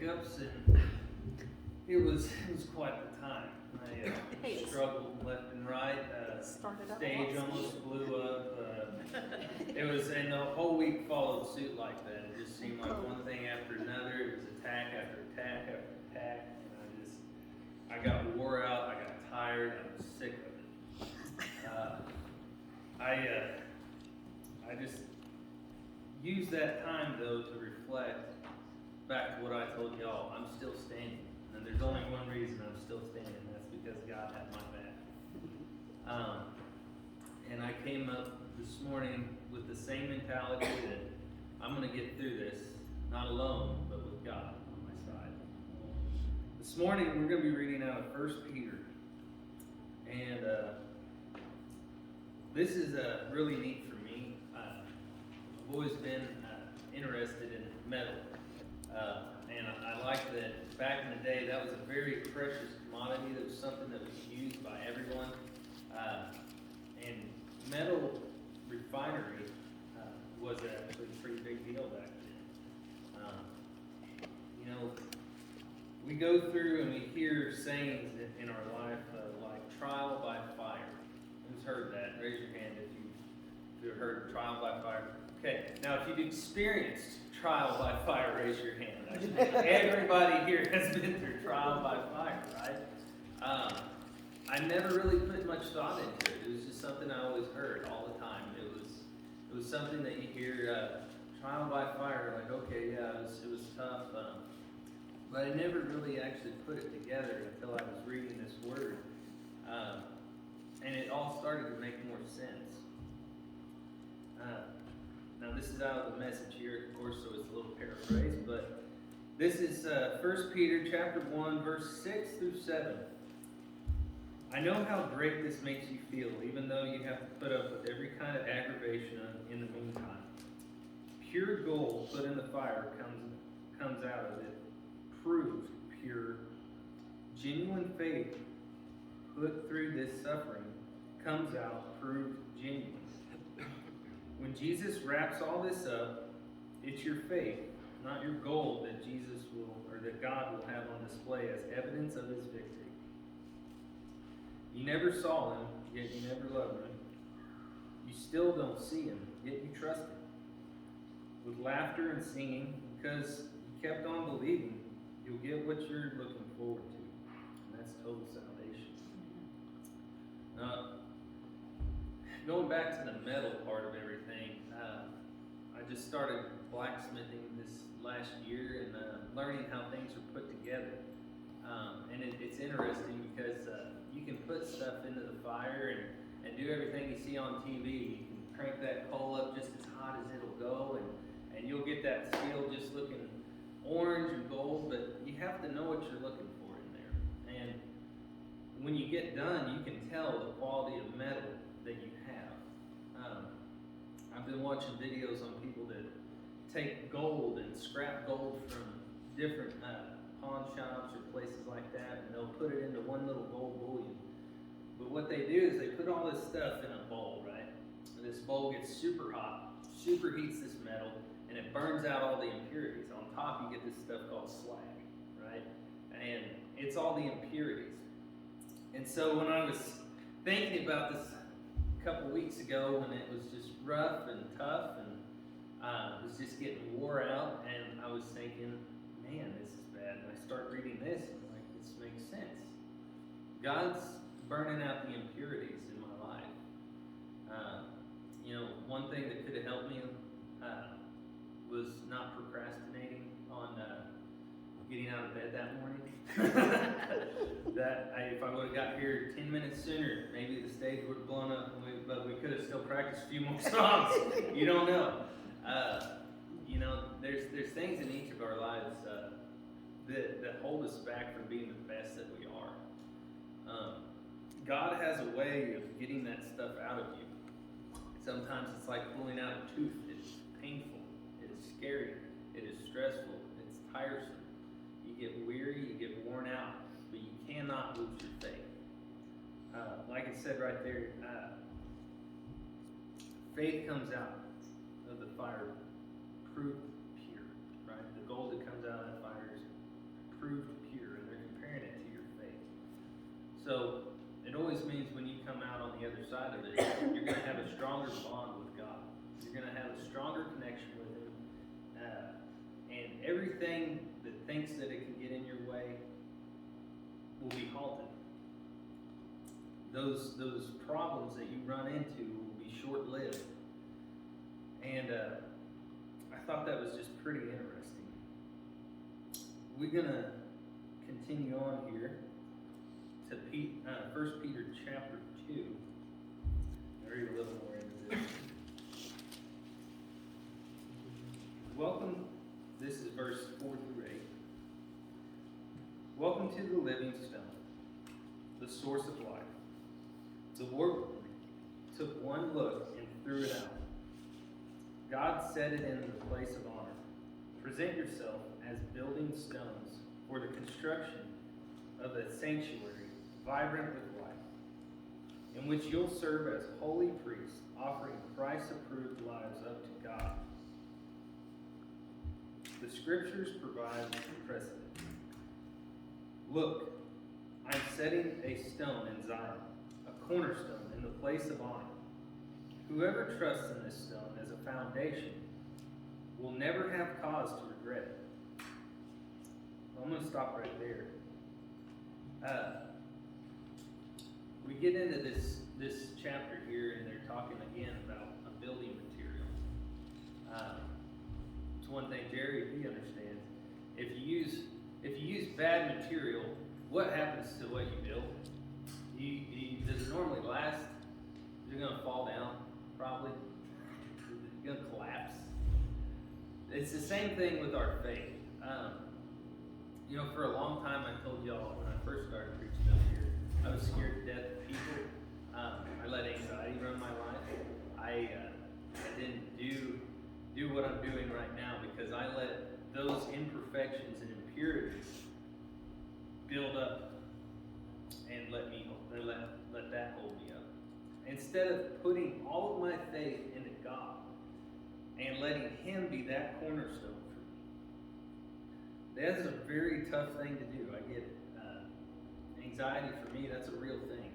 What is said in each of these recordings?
hiccups, and it was quite the time. I struggled left and right. Stage almost blew up. It was, and the whole week followed suit like that. It just seemed like one thing after another. It was attack after attack after attack, and I got wore out. I got tired. I was sick of it. I just used that time though to reflect back to what I told y'all. I'm still standing, and there's only one reason I'm still standing. That's because God had my back. And I came up this morning with the same mentality that I'm going to get through this, not alone, but with God on my side. This morning we're going to be reading out of 1 Peter, and this is really neat for me. I've always been interested in metal, and I like that back in the day that was a very precious commodity. That was something that was used by everyone, and metal refinery was actually a pretty big deal back then. We go through and we hear sayings in our life like trial by fire. Who's heard that? Raise your hand if you've heard trial by fire. Okay, now if you've experienced trial by fire, raise your hand. Everybody here has been through trial by fire, right? I never really put much thought into it. It was just something I always heard all the time. It was something that you hear, trial by fire, like, okay, yeah, it was tough. But I never really actually put it together until I was reading this word. And it all started to make more sense. Now this is out of the Message here, of course, so it's a little paraphrase, but this is 1 Peter chapter 1, verse 6 through 7. I know how great this makes you feel, even though you have to put up with every kind of aggravation in the meantime. Pure gold put in the fire comes out of it, proved pure. Genuine faith put through this suffering comes out proved genuine. When Jesus wraps all this up, it's your faith, not your gold, that that God will have on display as evidence of his victory. You never saw him, yet you never loved him. You still don't see him, yet you trust him. With laughter and singing, because you kept on believing, you'll get what you're looking forward to. And that's total salvation. Going back to the metal part of everything, I just started blacksmithing this last year and learning how things are put together. And it's interesting because you can put stuff into the fire and do everything you see on TV. You can crank that coal up just as hot as it'll go, and you'll get that steel just looking orange and gold, but you have to know what you're looking for in there. And when you get done, you can tell the quality of metal that you have. I've been watching videos on people that take gold and scrap gold from different pawn shops or places like that, and they'll put it into one little gold bullion. But what they do is they put all this stuff in a bowl, right? And this bowl gets super hot, superheats this metal, and it burns out all the impurities. On top, you get this stuff called slag, right? And it's all the impurities. And so when I was thinking about this a couple weeks ago, when it was just rough and tough, and it was just getting wore out, and I was thinking, man, this is bad. And I start reading this, and I'm like, this makes sense. God's burning out the impurities in my life. One thing that could have helped me was not procrastinating on getting out of bed that morning. If I would have got here 10 minutes sooner, maybe the stage would have blown up, but we could have still practiced a few more songs. You don't know. There's things in each of our lives that hold us back from being the best that we are. God has a way of getting that stuff out of you. Sometimes it's like pulling out a tooth. It's painful. It is scary. It is stressful. It's tiresome. You get weary. You get worn out. But you cannot lose your faith. Like it said right there, faith comes out of the fire, proved pure. Right? The gold that comes out of that fire is proved pure, and they're comparing it to your faith. So it always means when you come out on the other side of it, you're going to have a stronger bond with God. You're going to have a stronger connection with Him. And everything that thinks that it can get in your way will be halted. Those problems that you run into will be short-lived. And I thought that was just pretty interesting. We're going to continue on here to 1 Peter chapter 2. I'll read a little more into this. Welcome, this is verse 4 through 8. Welcome to the living stone, the source of life. The workman took one look and threw it out. God set it in the place of honor. Present yourself as building stones for the construction of a sanctuary vibrant with life, in which you'll serve as holy priests, offering Christ-approved lives up to God. The scriptures provide precedent. Look, I'm setting a stone in Zion, a cornerstone in the place of honor. Whoever trusts in this stone as a foundation will never have cause to regret it. I'm going to stop right there. We get into this chapter here, and they're talking again about a building material. It's one thing Jerry, he understands. If you use bad material, what happens to what you build? Does it normally last? Is it going to fall down? Probably. Is it going to collapse? It's the same thing with our faith. For a long time, I told y'all when I first started preaching up here, I was scared to death of people. I let anxiety run my life. I didn't do what I'm doing right now because I let those imperfections and impurities build up and let that hold me up. Instead of putting all of my faith into God and letting Him be that cornerstone for me. That's a very tough thing to do. I get it. Anxiety for me, that's a real thing.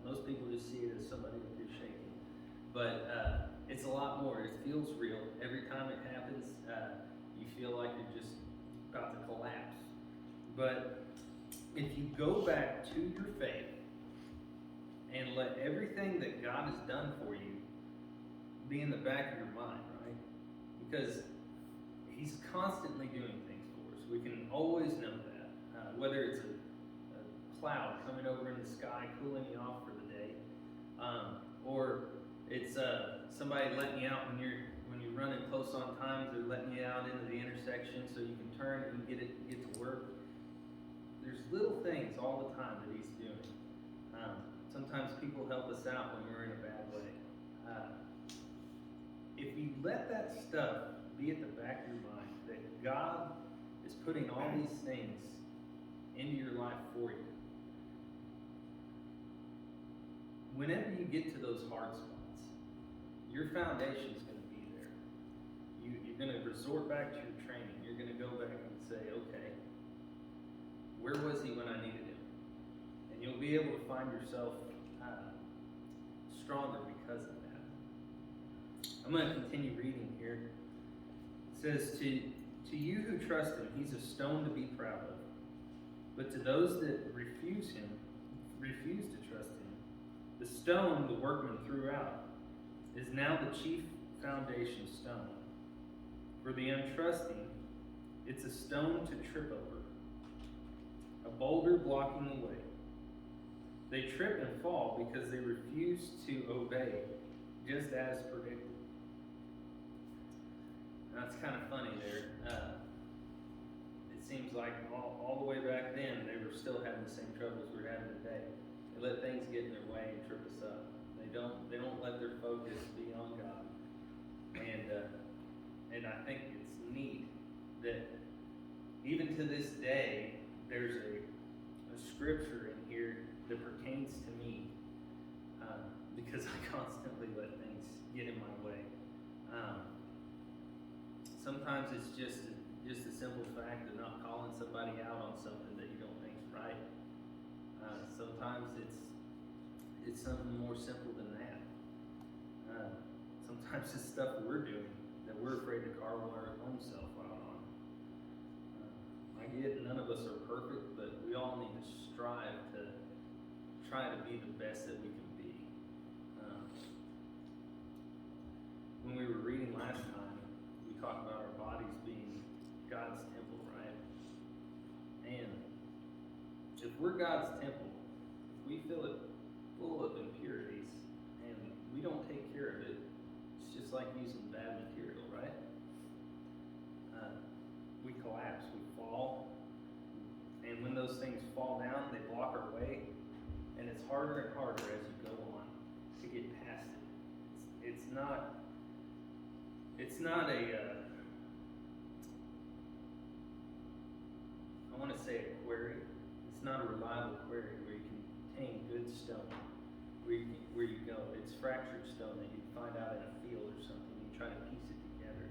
Most people just see it as somebody that you're shaking. But it's a lot more. It feels real. Every time it happens, you feel like you're just about to collapse. But if you go back to your faith and let everything that God has done for you be in the back of your mind, right? Because He's constantly doing things for us. We can always know that. Whether it's a cloud coming over in the sky, cooling you off for the day, or it's somebody letting you out when you're running close on time. They're letting you out into the intersection so you can turn and get to work. There's little things all the time that He's doing. Sometimes people help us out when we're in a bad way. If you let that stuff be at the back of your mind, that God is putting all these things into your life for you, whenever you get to those hard spots, your foundation is going to be there. You're going to resort back to your training. You're going to go back and say, okay, where was He when I needed Him? And you'll be able to find yourself stronger because of that. I'm going to continue reading here. It says, to you who trust Him, He's a stone to be proud of. But to those that refuse to trust Him, the stone the workman threw out is now the chief foundation stone. For the untrusting, it's a stone to trip over, a boulder blocking the way. They trip and fall because they refuse to obey, just as predicted. That's kind of funny there. It seems like all the way back then, they were still having the same troubles we're having today. They let things get in their way and trip us up. They don't let their focus be on God. And I think it's neat that even to this day, there's a scripture in here that pertains to me because I constantly let things get in my way. Sometimes it's just just the simple fact of not calling somebody out on something that you don't think's right. Sometimes it's something more simple than that. Sometimes it's stuff that we're doing that we're afraid to carve our own self out on. I get none of us are perfect, but we all need to strive to try to be the best that we can be. When we were reading last time, we talked about our bodies being God's temple, right? And if we're God's temple, if we fill it full of impurities and we don't take care of it, it's just like using bad material, right? We collapse, we fall, and when those things fall down, they block our way, and it's harder and harder as you go on to get past it. It's not a I want to say a quarry. It's not a reliable quarry where you can contain good stone where you go. It's fractured stone that you find out in a field or something. You try to piece it together.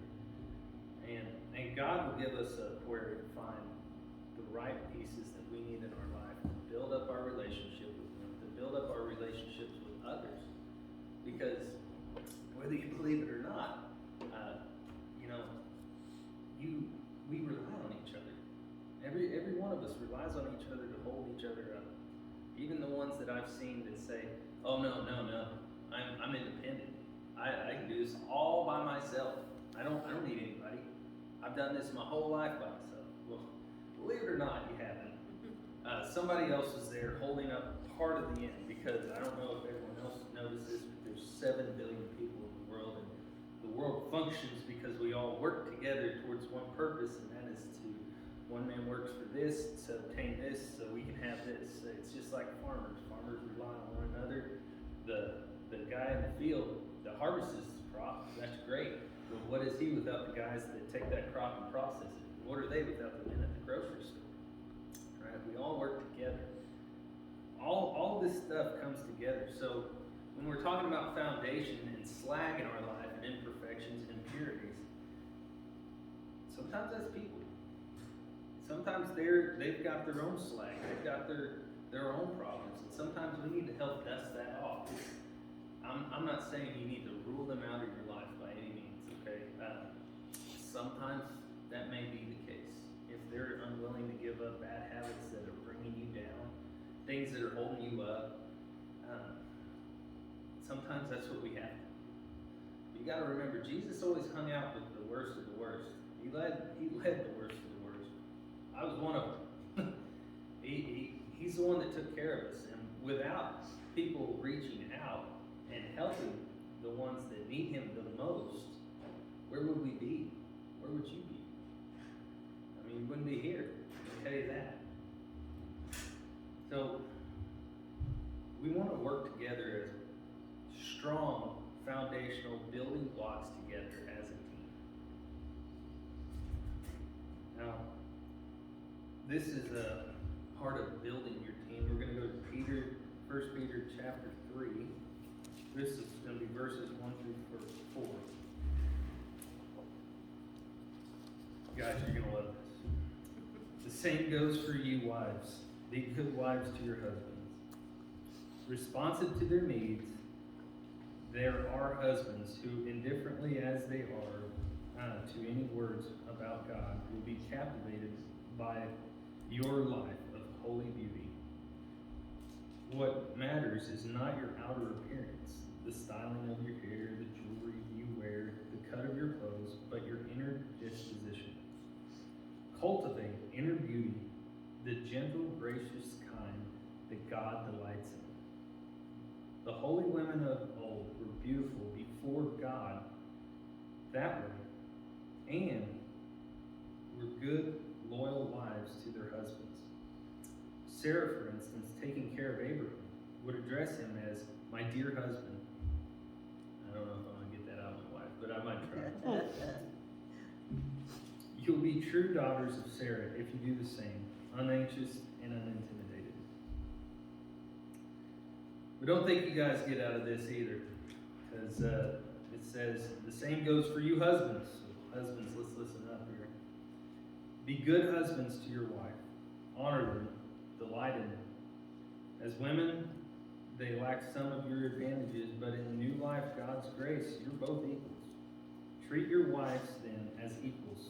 And God will give us a quarry to find the right pieces that we need in our life to build up our relationship with Him, to build up our relationships with others. Because whether you believe it or not, we rely on each other. Every one of us relies on each other to hold each other up. Even the ones that I've seen that say, "Oh no, I'm independent. I can do this all by myself. I don't need anybody. I've done this my whole life by myself." Well, believe it or not, you haven't. Somebody else was there holding up part of the end, because I don't know if everyone else notices, but there's 7 billion people in the world, and the world functions because we all work together towards one purpose, and that is to, one man works for this to obtain this so we can have this. It's just like farmers. Farmers rely on one another. The guy in the field that harvests his crop, that's great. But what is he without the guys that take that crop and process it? What are they without the men at the grocery store? Right? We all work together. All this stuff comes together. So when we're talking about foundation and slag in our life and imperfections and impurities, sometimes that's people. Sometimes they've got their own slag. They've got their own problems. And sometimes we need to help dust that off. I'm not saying you need to rule them out of your life by any means, okay? Sometimes that may be the case. If they're unwilling to give up bad habits that are bringing you down, things that are holding you up, sometimes that's what we have to do. You got to remember, Jesus always hung out with the worst of the worst. He led the worst of the worst. I was one of them. He's the one that took care of us, and without people reaching out and helping the ones that need Him the most, where would we be? Where would you be? I mean, you wouldn't be here. I can tell you that. So we want to work together as strong, foundational building blocks together as a team. Now, this is a part of building your team. We're going to go to 1 Peter chapter 3. This is going to be verses 1 through 4. Guys, you're going to love this. The same goes for you wives. Be good wives to your husbands, responsive to their needs. There are husbands who, indifferently as they are to any words about God, will be captivated by your life of holy beauty. What matters is not your outer appearance, the styling of your hair, the jewelry you wear, the cut of your clothes, but your inner disposition. Cultivate inner beauty, the gentle, gracious kind that God delights in. The holy women of old were beautiful before God that way, and were good, loyal wives to their husbands. Sarah, for instance, taking care of Abraham, would address him as my dear husband. I don't know if I'm going to get that out of my wife, but I might try. You'll be true daughters of Sarah if you do the same, unanxious and unintimidated. But don't think you guys get out of this either, because it says, the same goes for you husbands. So husbands, let's listen up here. Be good husbands to your wife. Honor them. Delight in them. As women, they lack some of your advantages, but in new life, God's grace, you're both equals. Treat your wives, then, as equals,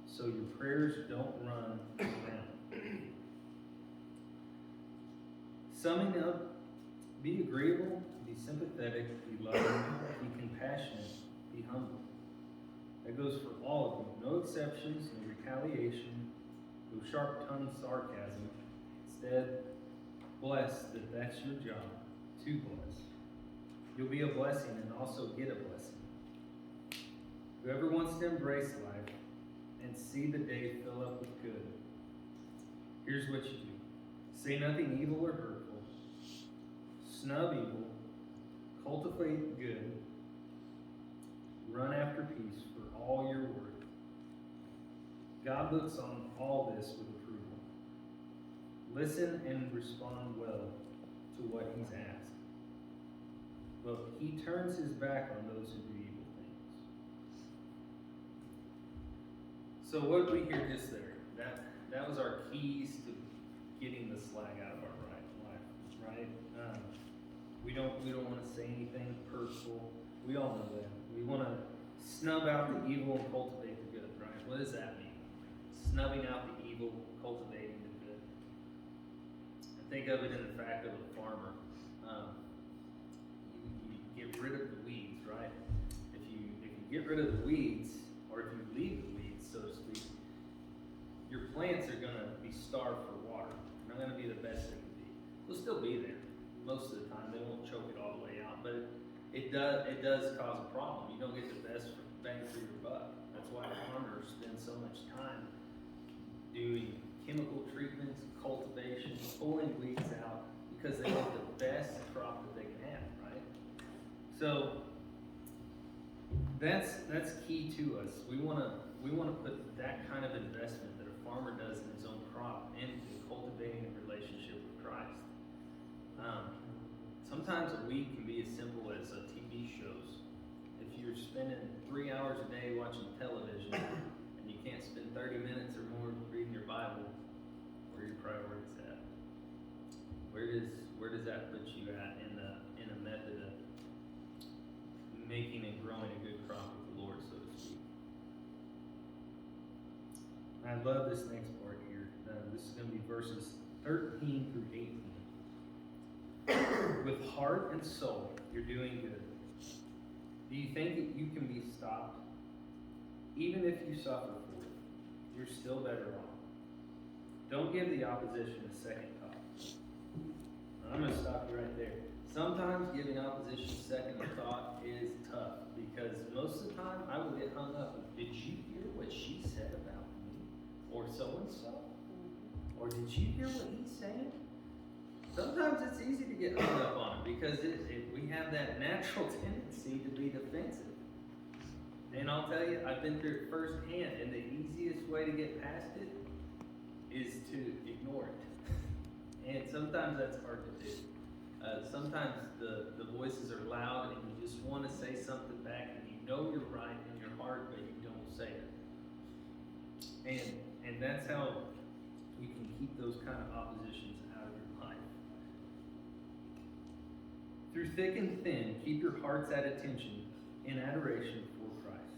so your prayers don't run around. Summing up, be agreeable, be sympathetic, be loving, be compassionate, be humble. That goes for all of you. No exceptions, no retaliation, no sharp-tongued sarcasm. Instead, bless that that's your job, to bless. You'll be a blessing and also get a blessing. Whoever wants to embrace life and see the day fill up with good, here's what you do. Say nothing evil or hurtful. Snub evil. Cultivate good. Run after peace for all your worth. God looks on all this with approval. Listen and respond well to what he's asked. But he turns his back on those who do evil things. So what did we hear just there? That was our keys to getting the slag out of our life, right? We don't want to say anything hurtful. We all know that. We want to snub out the evil and cultivate the good, right? What does that mean? Snubbing out the evil, cultivating the good. I think of it in the fact of a farmer. You get rid of the weeds, right? If you get rid of the weeds, or if you leave the weeds, so to speak, your plants are going to be starved for water. They're not going to be the best they can be. They'll still be there most of the time. They won't choke it all the way out, but it does cause a problem. You don't get the best bang for your buck. That's why farmers spend so much time doing chemical treatments, cultivation, pulling weeds out, because they want the best crop that they can have, right? So that's key to us. We want to put that kind of investment that a farmer does in his own crop into cultivating a relationship with Christ. Sometimes a week can be as simple as TV shows. If you're spending 3 hours a day watching television and you can't spend 30 minutes or more reading your Bible, where are your priorities at? Where does that put you at in a method of making and growing a good crop with the Lord, so to speak? I love this next part here. This is going to be verses 13 through 18. With heart and soul, you're doing good. Do you think that you can be stopped? Even if you suffer for it, you're still better off. Don't give the opposition a second thought. I'm going to stop you right there. Sometimes giving opposition a second thought is tough, because most of the time I will get hung up with, did you hear what she said about me? Or so-and-so? Or did you hear what he's saying? Sometimes it's easy to get hung up on it, because we have that natural tendency to be defensive. And I'll tell you, I've been through it firsthand, and the easiest way to get past it is to ignore it. And sometimes that's hard to do. Sometimes the voices are loud, and you just want to say something back, and you know you're right in your heart, but you don't say it. And that's how you can keep those kind of oppositions out of your life. Through thick and thin, keep your hearts at attention in adoration for Christ.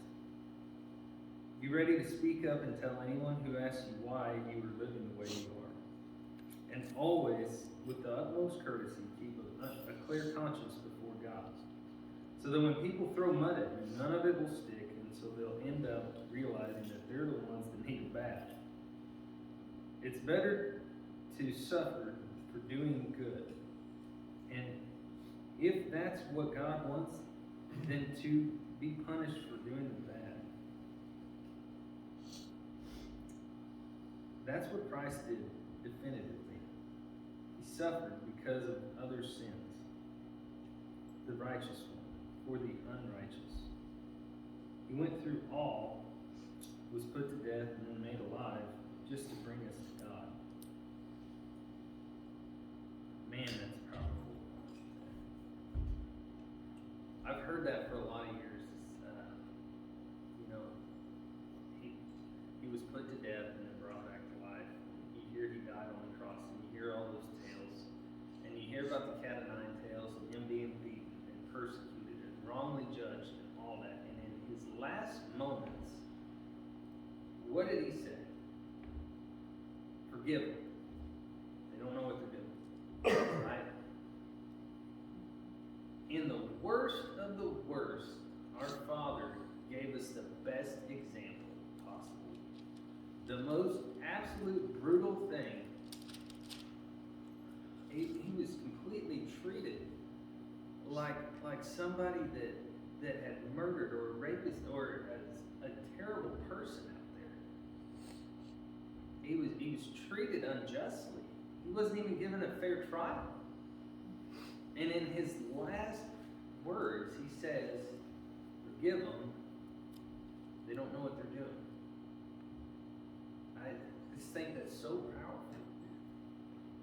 Be ready to speak up and tell anyone who asks you why you are living the way you are. And always, with the utmost courtesy, keep a clear conscience before God. So that when people throw mud at you, none of it will stick, and so they'll end up realizing that they're the ones that need a bath. It's better to suffer for doing good. And if that's what God wants, then to be punished for doing the bad. That's what Christ did definitively. He suffered because of others' sins, the righteous one for the unrighteous. He went through all, was put to death, and then made alive just to bring us to God. Man, that's powerful. I've heard that for a lot of years. He was put to death and then brought back to life. You hear he died on the cross, and you hear all those tales. And you hear about the cat of nine tails and him being beaten and persecuted and wrongly judged and all that. And in his last moments, what did he say? Forgive them. They don't know what they're doing. Right? In the worst of the worst, our Father gave us the best example possible. The most absolute brutal thing. He was completely treated like somebody that had murdered or rapist or as a terrible person out there. He was treated unjustly. He wasn't even given a fair trial. And in his last words, he says, forgive them. They don't know what they're doing. I just think that's so powerful.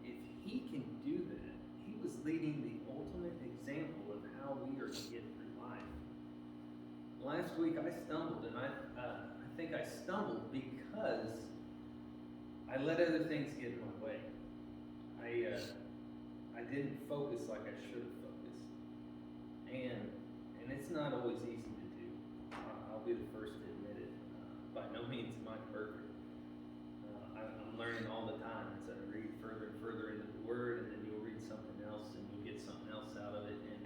If he can do that, he was leading the ultimate example of how we are to get through life. Last week I stumbled, and I think I stumbled because I let other things get in my way. I didn't focus like I should have focused, and it's not always easy to do. I'll be the first to admit it. By no means am I perfect. I'm learning all the time as I read further and further into the Word, and then you'll read something else, and you'll get something else out of it, and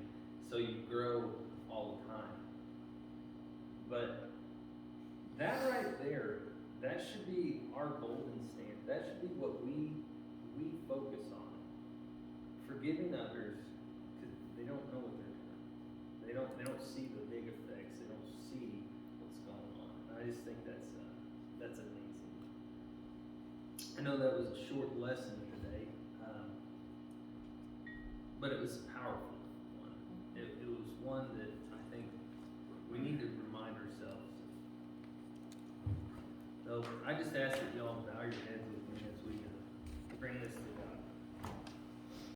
so you grow all the time. But that right there, that should be our golden standard. That should be what we focus on. Forgiving others, because they don't know what they're doing. They don't see the big effects. They don't see what's going on. I just think that's amazing. I know that was a short lesson today, but it was a powerful one. It was one that I think we need to remind ourselves of. So I just ask that y'all bow your heads with me as we bring this to God.